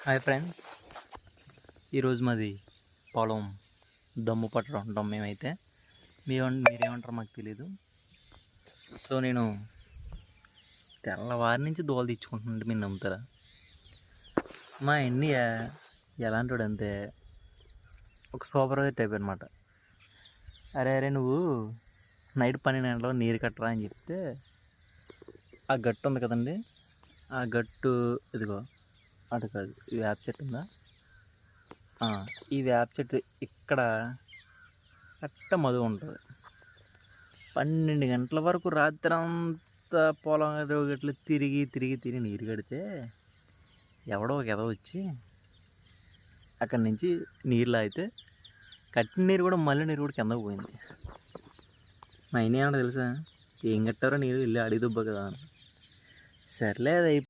Hi friends, ఈరోజు మాది పొలం దమ్ము పట్టడం ఉంటాం మేమైతే. మీరేమంటారో మాకు తెలీదు. సో నేను తెల్లవారి నుంచి దోలు తెచ్చుకుంటున్నాను. మీరు నమ్ముతారా? మా ఇండియా ఎలాంటి అంటే ఒక సూపర్వైజర్ టైప్ అనమాట. అరే నువ్వు నైట్ 12 గంటలకు నీరు కట్టరా అని చెప్తే, ఆ గట్టు ఉంది కదండి, ఆ గట్టు ఇదిగో అటు కాదు, ఈ వేప చెట్టు ఉందా, ఈ వేప చెట్టు ఇక్కడ కట్ట మధు ఉంటుంది. 12 గంటల వరకు రాత్రి అంతా పొలం గట్లు తిరిగి తిరిగి తిరిగి నీరు కడితే ఎవడో ఒక ఎద వచ్చి అక్కడి నుంచి నీరు లాగితే కట్టిన నీరు కూడా మళ్ళీ నీరు కూడా కిందకు పోయింది. మా అయినా ఏమన్నా తెలుసా, ఏం కట్టారో నీరు వెళ్ళి అడిగి దుబ్బ కదా అని. సర్లే అది